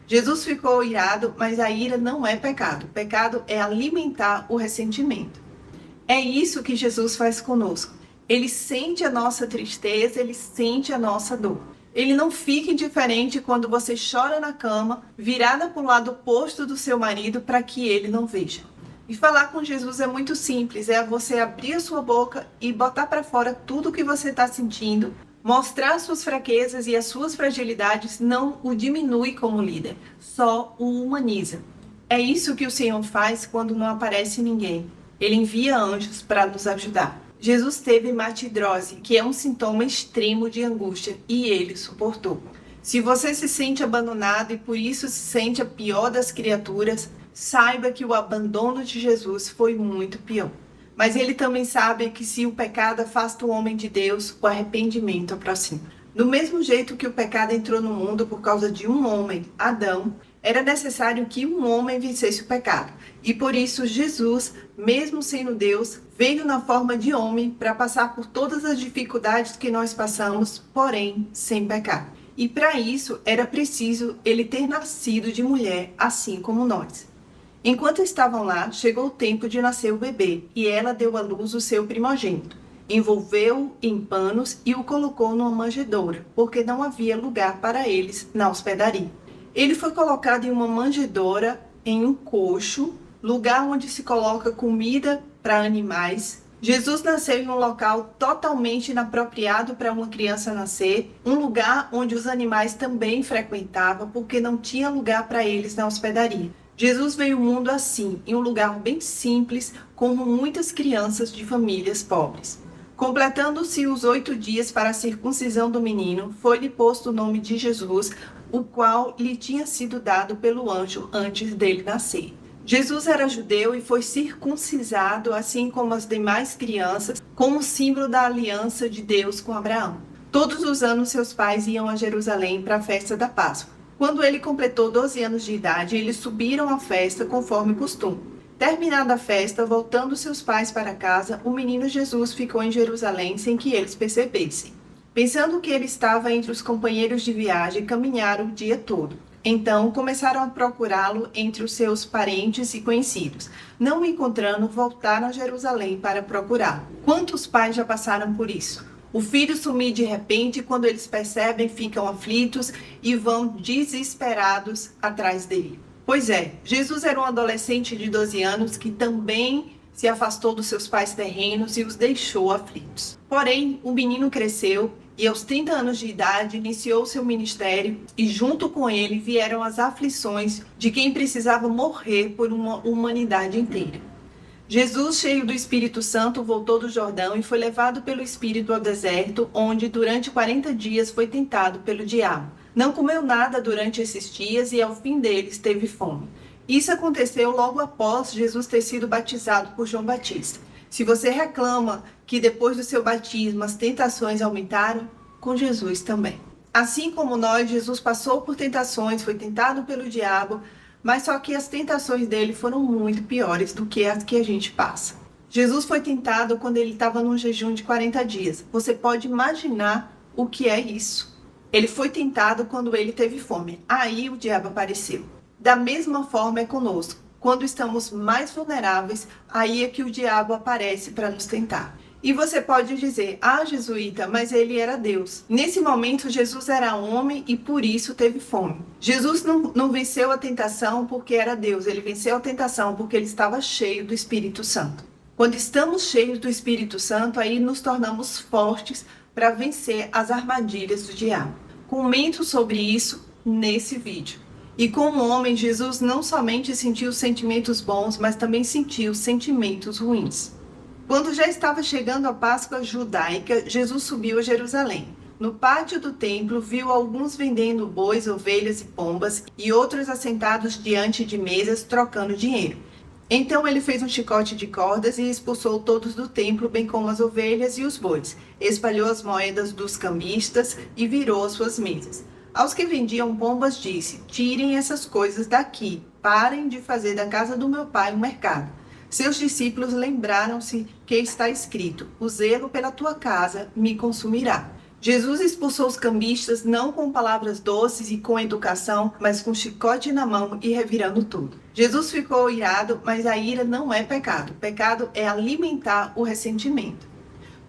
Jesus ficou irado, mas a ira não é pecado. O pecado é alimentar o ressentimento. É isso que Jesus faz conosco. Ele sente a nossa tristeza, ele sente a nossa dor. Ele não fica indiferente quando você chora na cama, virada para o lado oposto do seu marido para que ele não veja. E falar com Jesus é muito simples, é você abrir a sua boca e botar para fora tudo o que você está sentindo. Mostrar suas fraquezas e as suas fragilidades não o diminui como líder, só o humaniza. É isso que o Senhor faz quando não aparece ninguém. Ele envia anjos para nos ajudar. Jesus teve martidrose, que é um sintoma extremo de angústia, e ele suportou. Se você se sente abandonado e por isso se sente a pior das criaturas, saiba que o abandono de Jesus foi muito pior. Mas ele também sabe que se o pecado afasta o homem de Deus, o arrependimento aproxima. Do mesmo jeito que o pecado entrou no mundo por causa de um homem, Adão, era necessário que um homem vencesse o pecado. E por isso Jesus, mesmo sendo Deus, veio na forma de homem para passar por todas as dificuldades que nós passamos, porém sem pecado. E para isso era preciso ele ter nascido de mulher, assim como nós. Enquanto estavam lá, chegou o tempo de nascer o bebê, e ela deu à luz o seu primogênito. Envolveu-o em panos e o colocou numa manjedoura, porque não havia lugar para eles na hospedaria. Ele foi colocado em uma manjedoura, em um coxo, lugar onde se coloca comida para animais. Jesus nasceu em um local totalmente inapropriado para uma criança nascer, um lugar onde os animais também frequentavam, porque não tinha lugar para eles na hospedaria. Jesus veio ao mundo assim, em um lugar bem simples, como muitas crianças de famílias pobres. Completando-se os 8 dias para a circuncisão do menino, foi-lhe posto o nome de Jesus, o qual lhe tinha sido dado pelo anjo antes dele nascer. Jesus era judeu e foi circuncisado, assim como as demais crianças, como símbolo da aliança de Deus com Abraão. Todos os anos seus pais iam a Jerusalém para a festa da Páscoa. Quando ele completou 12 anos de idade, eles subiram à festa conforme costume. Terminada a festa, voltando seus pais para casa, o menino Jesus ficou em Jerusalém sem que eles percebessem. Pensando que ele estava entre os companheiros de viagem, caminharam o dia todo. Então começaram a procurá-lo entre os seus parentes e conhecidos. Não o encontrando, voltaram a Jerusalém para procurá-lo. Quantos pais já passaram por isso? O filho sumir de repente, quando eles percebem, ficam aflitos e vão desesperados atrás dele. Pois é, Jesus era um adolescente de 12 anos que também se afastou dos seus pais terrenos e os deixou aflitos. Porém, o menino cresceu e aos 30 anos de idade iniciou seu ministério e junto com ele vieram as aflições de quem precisava morrer por uma humanidade inteira. Jesus, cheio do Espírito Santo, voltou do Jordão e foi levado pelo Espírito ao deserto, onde durante 40 dias foi tentado pelo diabo. Não comeu nada durante esses dias e ao fim deles teve fome. Isso aconteceu logo após Jesus ter sido batizado por João Batista. Se você reclama que depois do seu batismo as tentações aumentaram, com Jesus também. Assim como nós, Jesus passou por tentações, foi tentado pelo diabo, mas só que as tentações dele foram muito piores do que as que a gente passa. Jesus foi tentado quando ele estava num jejum de 40 dias. Você pode imaginar o que é isso. Ele foi tentado quando ele teve fome. Aí o diabo apareceu. Da mesma forma é conosco. Quando estamos mais vulneráveis, aí é que o diabo aparece para nos tentar. E você pode dizer, jesuíta, mas ele era Deus. Nesse momento, Jesus era homem e por isso teve fome. Jesus não venceu a tentação porque era Deus. Ele venceu a tentação porque ele estava cheio do Espírito Santo. Quando estamos cheios do Espírito Santo, aí nos tornamos fortes para vencer as armadilhas do diabo. Comento sobre isso nesse vídeo. E como homem, Jesus não somente sentiu sentimentos bons, mas também sentiu sentimentos ruins. Quando já estava chegando a Páscoa judaica, Jesus subiu a Jerusalém. No pátio do templo, viu alguns vendendo bois, ovelhas e pombas, e outros assentados diante de mesas, trocando dinheiro. Então ele fez um chicote de cordas e expulsou todos do templo, bem como as ovelhas e os bois. Espalhou as moedas dos cambistas e virou as suas mesas. Aos que vendiam pombas disse, tirem essas coisas daqui, parem de fazer da casa do meu pai um mercado. Seus discípulos lembraram-se que está escrito, o zelo pela tua casa me consumirá. Jesus expulsou os cambistas não com palavras doces e com educação, mas com chicote na mão e revirando tudo. Jesus ficou irado, mas a ira não é pecado. O pecado é alimentar o ressentimento.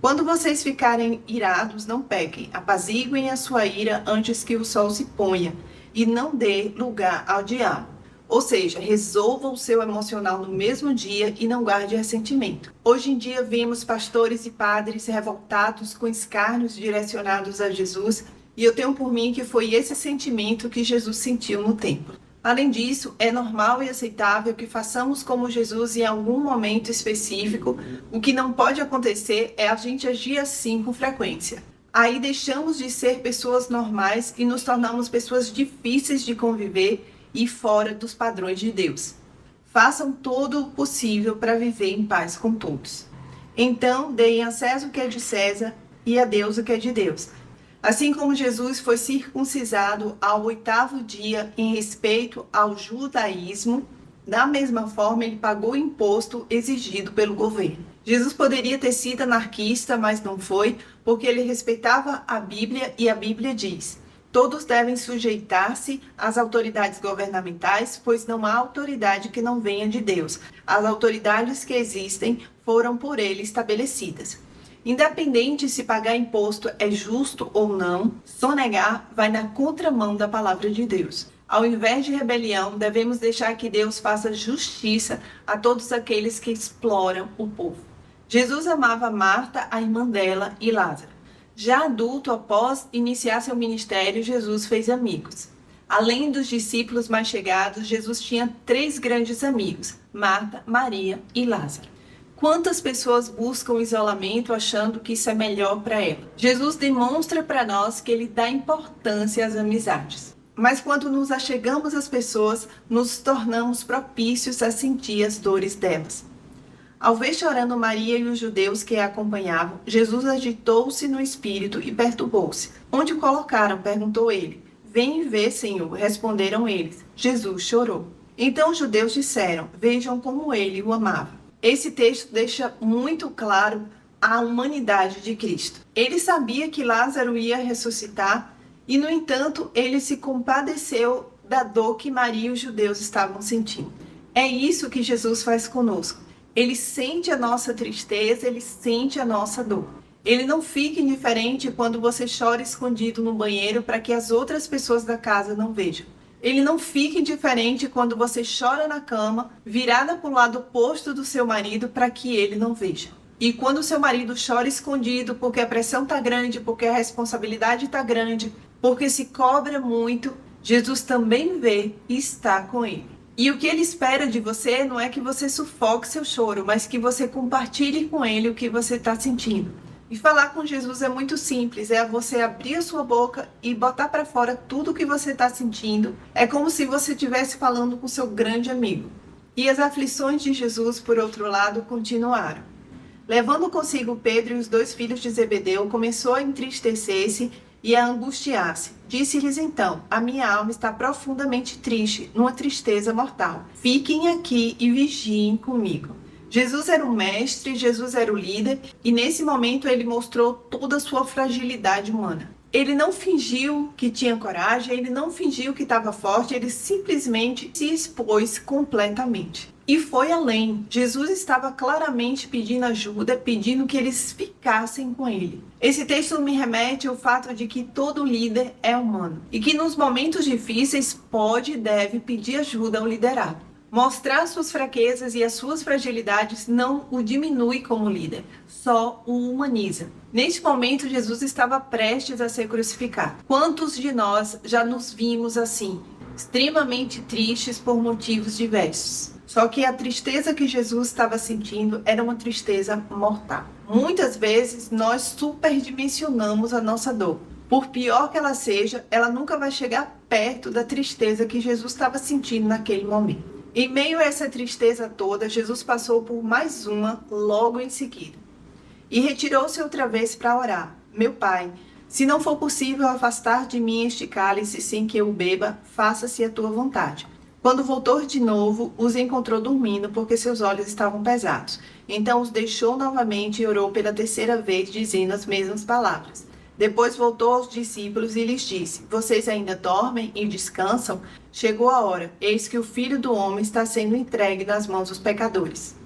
Quando vocês ficarem irados, não pequem. Apaziguem a sua ira antes que o sol se ponha e não dê lugar ao diabo. Ou seja, resolva o seu emocional no mesmo dia e não guarde ressentimento. Hoje em dia vemos pastores e padres revoltados com escárnios direcionados a Jesus, e eu tenho por mim que foi esse sentimento que Jesus sentiu no templo. Além disso, é normal e aceitável que façamos como Jesus em algum momento específico. O que não pode acontecer é a gente agir assim com frequência. Aí deixamos de ser pessoas normais e nos tornamos pessoas difíceis de conviver e fora dos padrões de Deus. Façam todo o possível para viver em paz com todos. Então, deem a César o que é de César e a Deus o que é de Deus. Assim como Jesus foi circuncisado ao 8º dia em respeito ao judaísmo, da mesma forma ele pagou o imposto exigido pelo governo. Jesus poderia ter sido anarquista, mas não foi, porque ele respeitava a Bíblia e a Bíblia diz: todos devem sujeitar-se às autoridades governamentais, pois não há autoridade que não venha de Deus. As autoridades que existem foram por ele estabelecidas. Independente se pagar imposto é justo ou não, sonegar vai na contramão da palavra de Deus. Ao invés de rebelião, devemos deixar que Deus faça justiça a todos aqueles que exploram o povo. Jesus amava Marta, a irmã dela, e Lázaro. Já adulto, após iniciar seu ministério, Jesus fez amigos. Além dos discípulos mais chegados, Jesus tinha 3 grandes amigos: Marta, Maria e Lázaro. Quantas pessoas buscam isolamento achando que isso é melhor para ela? Jesus demonstra para nós que ele dá importância às amizades. Mas quando nos achegamos às pessoas, nos tornamos propícios a sentir as dores delas. Ao ver chorando Maria e os judeus que a acompanhavam, Jesus agitou-se no espírito e perturbou-se. Onde o colocaram? Perguntou ele. Vem e vê, Senhor, responderam eles. Jesus chorou. Então os judeus disseram: vejam como ele o amava. Esse texto deixa muito claro a humanidade de Cristo. Ele sabia que Lázaro ia ressuscitar e, no entanto, ele se compadeceu da dor que Maria e os judeus estavam sentindo. É isso que Jesus faz conosco. Ele sente a nossa tristeza, ele sente a nossa dor. Ele não fica indiferente quando você chora escondido no banheiro para que as outras pessoas da casa não vejam. Ele não fica indiferente quando você chora na cama, virada para o lado oposto do seu marido para que ele não veja. E quando o seu marido chora escondido porque a pressão está grande, porque a responsabilidade está grande, porque se cobra muito, Jesus também vê e está com ele. E o que ele espera de você não é que você sufoque seu choro, mas que você compartilhe com ele o que você está sentindo. E falar com Jesus é muito simples, é você abrir a sua boca e botar para fora tudo o que você está sentindo. É como se você estivesse falando com seu grande amigo. E as aflições de Jesus, por outro lado, continuaram. Levando consigo Pedro e os 2 filhos de Zebedeu, começou a entristecer-se e a angustiar-se. Disse-lhes então: a minha alma está profundamente triste, numa tristeza mortal. Fiquem aqui e vigiem comigo. Jesus era o mestre, Jesus era o líder, e nesse momento ele mostrou toda a sua fragilidade humana. Ele não fingiu que tinha coragem, ele não fingiu que estava forte, ele simplesmente se expôs completamente. E foi além. Jesus estava claramente pedindo ajuda, pedindo que eles ficassem com ele. Esse texto me remete ao fato de que todo líder é humano e que nos momentos difíceis pode e deve pedir ajuda ao liderado. Mostrar suas fraquezas e as suas fragilidades não o diminui como líder, só o humaniza. Neste momento, Jesus estava prestes a ser crucificado. Quantos de nós já nos vimos assim, extremamente tristes por motivos diversos? Só que a tristeza que Jesus estava sentindo era uma tristeza mortal. Muitas vezes nós superdimensionamos a nossa dor. Por pior que ela seja, ela nunca vai chegar perto da tristeza que Jesus estava sentindo naquele momento. Em meio a essa tristeza toda, Jesus passou por mais uma logo em seguida. E retirou-se outra vez para orar. Meu Pai, se não for possível afastar de mim este cálice sem que eu o beba, faça-se a tua vontade. Quando voltou de novo, os encontrou dormindo, porque seus olhos estavam pesados. Então os deixou novamente e orou pela 3ª vez, dizendo as mesmas palavras. Depois voltou aos discípulos e lhes disse: Vocês ainda dormem e descansam? Chegou a hora, eis que o Filho do Homem está sendo entregue nas mãos dos pecadores.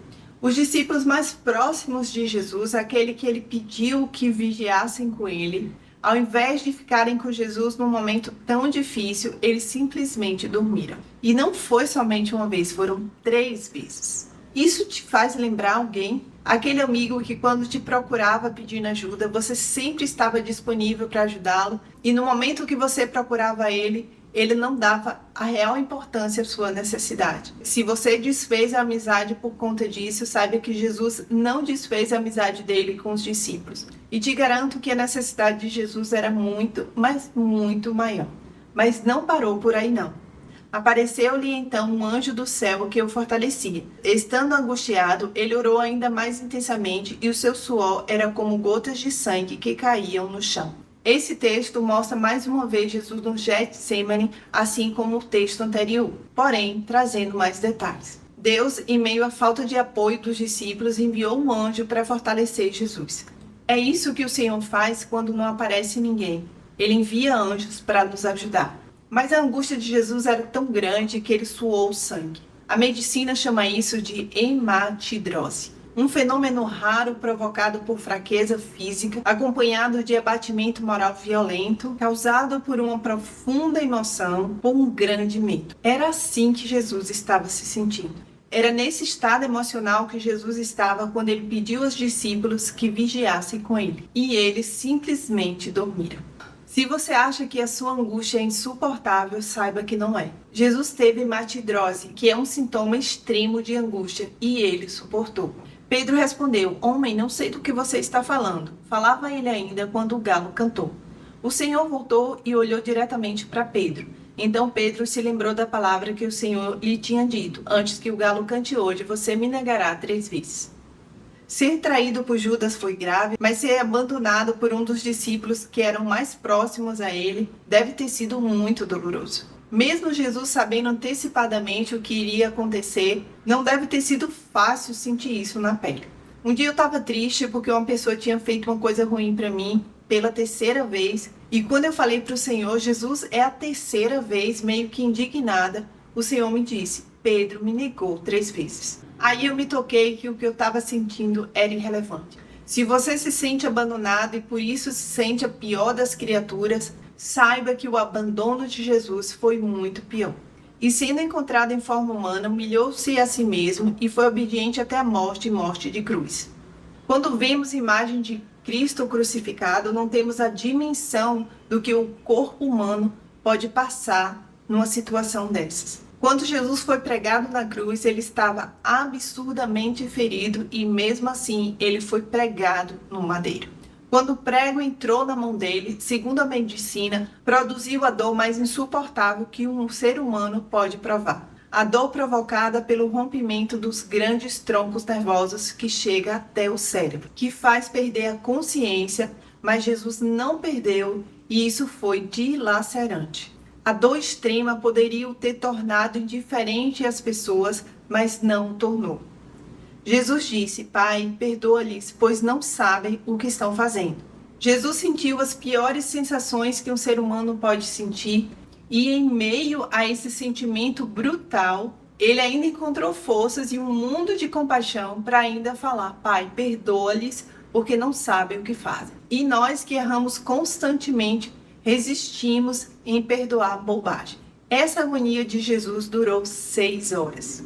Os discípulos mais próximos de Jesus, aquele que ele pediu que vigiassem com ele, ao invés de ficarem com Jesus num momento tão difícil, eles simplesmente dormiram. E não foi somente uma vez, foram 3 vezes. Isso te faz lembrar alguém? Aquele amigo que quando te procurava pedindo ajuda, você sempre estava disponível para ajudá-lo e no momento que você procurava ele não dava a real importância à sua necessidade. Se você desfez a amizade por conta disso, saiba que Jesus não desfez a amizade dele com os discípulos. E te garanto que a necessidade de Jesus era muito, mas muito maior. Mas não parou por aí não. Apareceu-lhe então um anjo do céu que o fortalecia. Estando angustiado, ele orou ainda mais intensamente e o seu suor era como gotas de sangue que caíam no chão. Esse texto mostra mais uma vez Jesus no Getsemane, assim como o texto anterior, porém trazendo mais detalhes. Deus, em meio à falta de apoio dos discípulos, enviou um anjo para fortalecer Jesus. É isso que o Senhor faz quando não aparece ninguém. Ele envia anjos para nos ajudar. Mas a angústia de Jesus era tão grande que ele suou sangue. A medicina chama isso de hematidrose, um fenômeno raro provocado por fraqueza física, acompanhado de abatimento moral violento, causado por uma profunda emoção ou um grande medo. Era assim que Jesus estava se sentindo. Era nesse estado emocional que Jesus estava quando ele pediu aos discípulos que vigiassem com ele. E eles simplesmente dormiram. Se você acha que a sua angústia é insuportável, saiba que não é. Jesus teve hematidrose, que é um sintoma extremo de angústia, e ele suportou. Pedro respondeu: Homem, não sei do que você está falando. Falava ele ainda quando o galo cantou. O Senhor voltou e olhou diretamente para Pedro. Então Pedro se lembrou da palavra que o Senhor lhe tinha dito: Antes que o galo cante hoje, você me negará 3 vezes. Ser traído por Judas foi grave, mas ser abandonado por um dos discípulos que eram mais próximos a ele deve ter sido muito doloroso. Mesmo Jesus sabendo antecipadamente o que iria acontecer, não deve ter sido fácil sentir isso na pele. Um dia eu estava triste porque uma pessoa tinha feito uma coisa ruim para mim pela 3ª vez, e quando eu falei para o Senhor: Jesus, é a 3ª vez, meio que indignada, o Senhor me disse: Pedro me negou 3 vezes. Aí eu me toquei que o que eu estava sentindo era irrelevante. Se você se sente abandonado e por isso se sente a pior das criaturas, saiba que o abandono de Jesus foi muito pior. E sendo encontrado em forma humana, humilhou-se a si mesmo e foi obediente até a morte e morte de cruz. Quando vemos a imagem de Cristo crucificado, não temos a dimensão do que o corpo humano pode passar numa situação dessas. Quando Jesus foi pregado na cruz, ele estava absurdamente ferido e mesmo assim ele foi pregado no madeiro. Quando o prego entrou na mão dele, segundo a medicina, produziu a dor mais insuportável que um ser humano pode provar. A dor provocada pelo rompimento dos grandes troncos nervosos que chega até o cérebro, que faz perder a consciência, mas Jesus não perdeu e isso foi dilacerante. A dor extrema poderia o ter tornado indiferente às pessoas, mas não o tornou. Jesus disse: Pai, perdoa-lhes, pois não sabem o que estão fazendo. Jesus sentiu as piores sensações que um ser humano pode sentir, e em meio a esse sentimento brutal, ele ainda encontrou forças e um mundo de compaixão para ainda falar: Pai, perdoa-lhes, porque não sabem o que fazem. E nós que erramos constantemente, resistimos em perdoar bobagem. Essa agonia de Jesus durou 6 horas.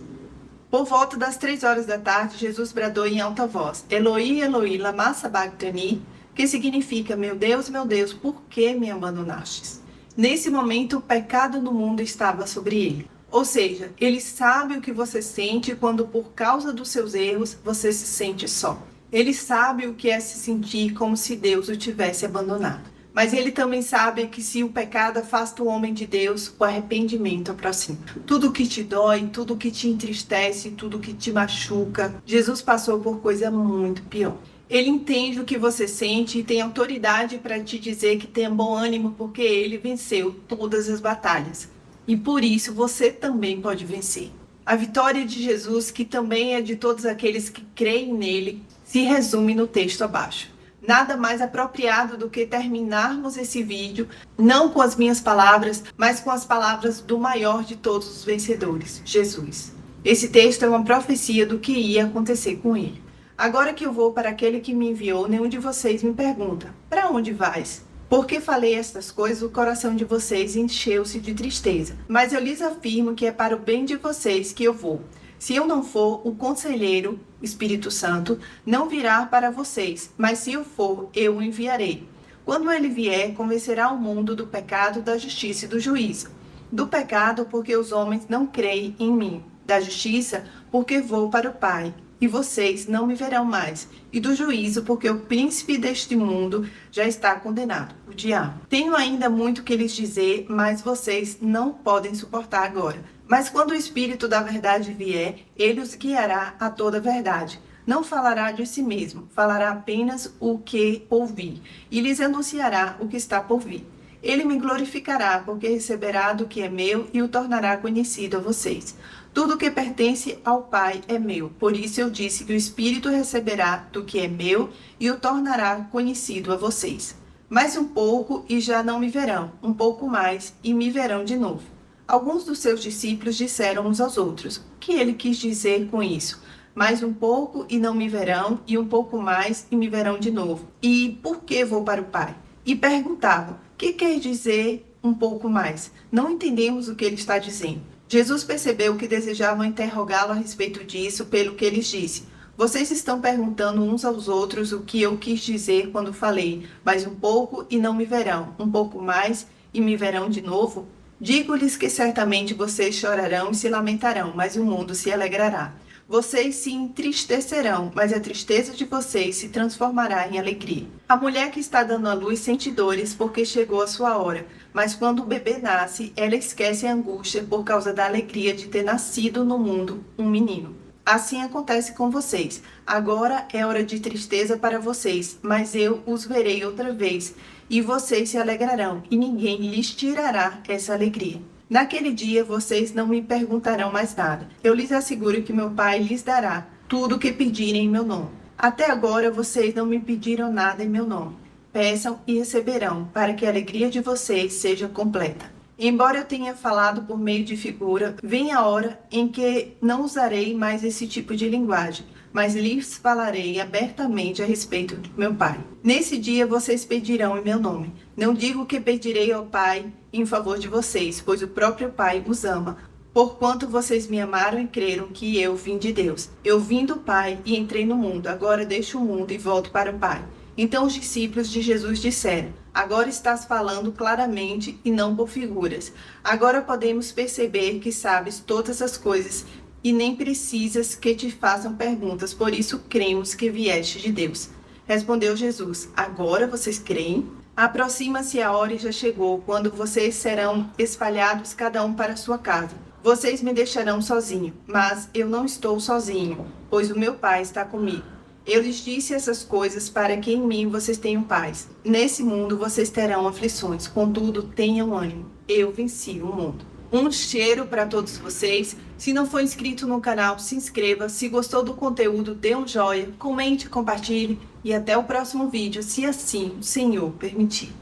Por volta das 3 horas da tarde, Jesus bradou em alta voz: Eloi, Eloi, lama sabachthani, que significa: meu Deus, por que me abandonastes? Nesse momento, o pecado do mundo estava sobre ele. Ou seja, ele sabe o que você sente quando, por causa dos seus erros, você se sente só. Ele sabe o que é se sentir como se Deus o tivesse abandonado. Mas ele também sabe que se o pecado afasta o homem de Deus, o arrependimento aproxima. Tudo que te dói, tudo que te entristece, tudo que te machuca, Jesus passou por coisa muito pior. Ele entende o que você sente e tem autoridade para te dizer que tenha bom ânimo, porque ele venceu todas as batalhas. E por isso você também pode vencer. A vitória de Jesus, que também é de todos aqueles que creem nele, se resume no texto abaixo. Nada mais apropriado do que terminarmos esse vídeo, não com as minhas palavras, mas com as palavras do maior de todos os vencedores, Jesus. Esse texto é uma profecia do que ia acontecer com ele. Agora que eu vou para aquele que me enviou, nenhum de vocês me pergunta: para onde vais? Porque falei estas coisas, o coração de vocês encheu-se de tristeza. Mas eu lhes afirmo que é para o bem de vocês que eu vou. Se eu não for, o Conselheiro, o Espírito Santo, não virá para vocês, mas se eu for, eu o enviarei. Quando ele vier, convencerá o mundo do pecado, da justiça e do juízo. Do pecado, porque os homens não creem em mim. Da justiça, porque vou para o Pai, e vocês não me verão mais. E do juízo, porque o príncipe deste mundo já está condenado, o diabo. Tenho ainda muito que lhes dizer, mas vocês não podem suportar agora. Mas quando o Espírito da verdade vier, ele os guiará a toda a verdade. Não falará de si mesmo, falará apenas o que ouvir, e lhes anunciará o que está por vir. Ele me glorificará, porque receberá do que é meu e o tornará conhecido a vocês. Tudo que pertence ao Pai é meu. Por isso eu disse que o Espírito receberá do que é meu e o tornará conhecido a vocês. Mais um pouco e já não me verão, um pouco mais e me verão de novo. Alguns dos seus discípulos disseram uns aos outros: o que ele quis dizer com isso? Mais um pouco e não me verão, e um pouco mais e me verão de novo. E por que vou para o Pai? E perguntavam: que quer dizer um pouco mais? Não entendemos o que ele está dizendo. Jesus percebeu que desejavam interrogá-lo a respeito disso, pelo que eles disse: vocês estão perguntando uns aos outros o que eu quis dizer quando falei, mais um pouco e não me verão, um pouco mais e me verão de novo? Digo-lhes que certamente vocês chorarão e se lamentarão, mas o mundo se alegrará. Vocês se entristecerão, mas a tristeza de vocês se transformará em alegria. A mulher que está dando à luz sente dores porque chegou a sua hora, mas quando o bebê nasce, ela esquece a angústia por causa da alegria de ter nascido no mundo um menino. Assim acontece com vocês. Agora é hora de tristeza para vocês, mas eu os verei outra vez, e vocês se alegrarão, e ninguém lhes tirará essa alegria. Naquele dia vocês não me perguntarão mais nada. Eu lhes asseguro que meu Pai lhes dará tudo o que pedirem em meu nome. Até agora vocês não me pediram nada em meu nome. Peçam e receberão, para que a alegria de vocês seja completa. Embora eu tenha falado por meio de figura, vem a hora em que não usarei mais esse tipo de linguagem, mas lhes falarei abertamente a respeito do meu Pai. Nesse dia vocês pedirão em meu nome. Não digo que pedirei ao Pai em favor de vocês, pois o próprio Pai os ama, porquanto vocês me amaram e creram que eu vim de Deus. Eu vim do Pai e entrei no mundo, agora deixo o mundo e volto para o Pai. Então os discípulos de Jesus disseram: agora estás falando claramente e não por figuras. Agora podemos perceber que sabes todas as coisas e nem precisas que te façam perguntas, por isso cremos que vieste de Deus. Respondeu Jesus: agora vocês creem? Aproxima-se a hora e já chegou, quando vocês serão espalhados cada um para sua casa. Vocês me deixarão sozinho, mas eu não estou sozinho, pois o meu Pai está comigo. Eu lhes disse essas coisas para que em mim vocês tenham paz. Nesse mundo vocês terão aflições, contudo tenham ânimo. Eu venci o mundo. Um cheiro para todos vocês. Se não for inscrito no canal, se inscreva. Se gostou do conteúdo, dê um joinha, comente, compartilhe e até o próximo vídeo, se assim o Senhor permitir.